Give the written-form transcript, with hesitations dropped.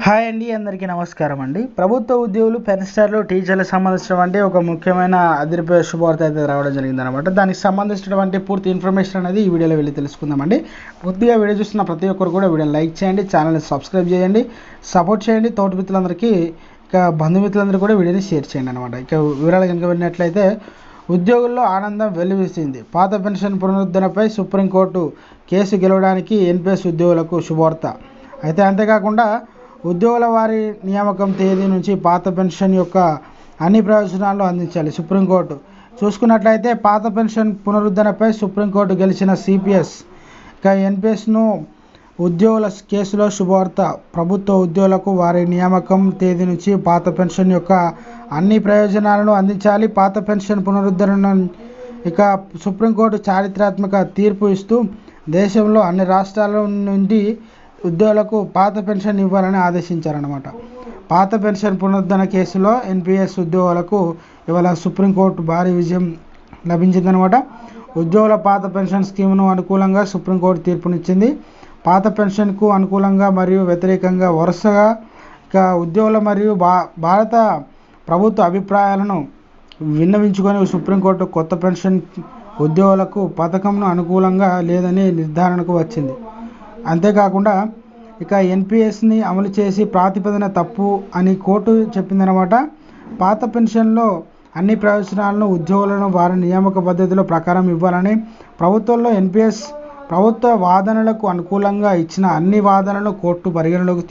Hi అండి, అందరికీ నమస్కారం అండి. ప్రభుత్వ ఉద్యోగులు, పెన్షనర్లు, టీచర్లకు సంబంధించినటువంటి ఒక ముఖ్యమైన అదిరిపోయే శుభవార్త అయితే రావడం జరిగిందనమాట. దానికి సంబంధించినటువంటి పూర్తి ఇన్ఫర్మేషన్ అనేది ఈ వీడియోలో వెళ్ళి తెలుసుకుందామండి. పూర్తిగా వీడియో చూస్తున్న ప్రతి ఒక్కరు కూడా వీడియోని లైక్ చేయండి, ఛానల్ని సబ్స్క్రైబ్ చేయండి, సపోర్ట్ చేయండి. తోటి మిత్రులందరికీ, ఇక బంధుమిత్రులందరూ కూడా వీడియోని షేర్ చేయండి అనమాట. ఇక వివరాలు కనుక వెళ్ళినట్లయితే, ఉద్యోగుల్లో ఆనందం వెల్లువిస్తుంది. పాత పెన్షన్ పునరుద్ధరణపై సుప్రీంకోర్టు కేసు గెలవడానికి ఎన్పిఎస్ ఉద్యోగులకు శుభవార్త. అయితే అంతేకాకుండా ఉద్యోగుల వారి నియామకం తేదీ నుంచి పాత పెన్షన్ యొక్క అన్ని ప్రయోజనాలను అందించాలి. సుప్రీంకోర్టు చూసుకున్నట్లయితే, పాత పెన్షన్ పునరుద్ధరణపై సుప్రీంకోర్టు గెలిచిన సిపిఎస్ ఇక ఎన్పిఎస్ను ఉద్యోగుల కేసులో శుభవార్త. ప్రభుత్వ ఉద్యోగులకు వారి నియామకం తేదీ నుంచి పాత పెన్షన్ యొక్క అన్ని ప్రయోజనాలను అందించాలి. పాత పెన్షన్ పునరుద్ధరణ ఇక సుప్రీంకోర్టు చారిత్రాత్మక తీర్పు ఇస్తూ దేశంలో అన్ని రాష్ట్రాల నుండి ఉద్యోగులకు పాత పెన్షన్ ఇవ్వాలని ఆదేశించారన్నమాట. పాత పెన్షన్ పునరుద్ధరణ కేసులో ఎన్పిఎస్ ఉద్యోగులకు ఇవాళ సుప్రీంకోర్టు భారీ విజయం లభించిందనమాట. ఉద్యోగుల పాత పెన్షన్ స్కీమ్ను అనుకూలంగా సుప్రీంకోర్టు తీర్పునిచ్చింది. పాత పెన్షన్కు అనుకూలంగా మరియు వ్యతిరేకంగా వరుసగా ఇక ఉద్యోగుల మరియు భారత ప్రభుత్వ అభిప్రాయాలను విన్నవించుకొని సుప్రీంకోర్టు కొత్త పెన్షన్ ఉద్యోగులకు పథకంను అనుకూలంగా లేదని నిర్ధారణకు వచ్చింది. అంతేకాకుండా ఇక ఎన్పిఎస్ని అమలు చేసి ప్రాతిపదిన తప్పు అని కోర్టు చెప్పిందనమాట. పాత పెన్షన్లో అన్ని ప్రయోజనాలను ఉద్యోగులను వారి నియామక పద్ధతిలో ప్రకారం ఇవ్వాలని ప్రభుత్వంలో ఎన్పిఎస్ ప్రభుత్వ వాదనలకు అనుకూలంగా ఇచ్చిన అన్ని వాదనలను కోర్టు పరిగణలోకి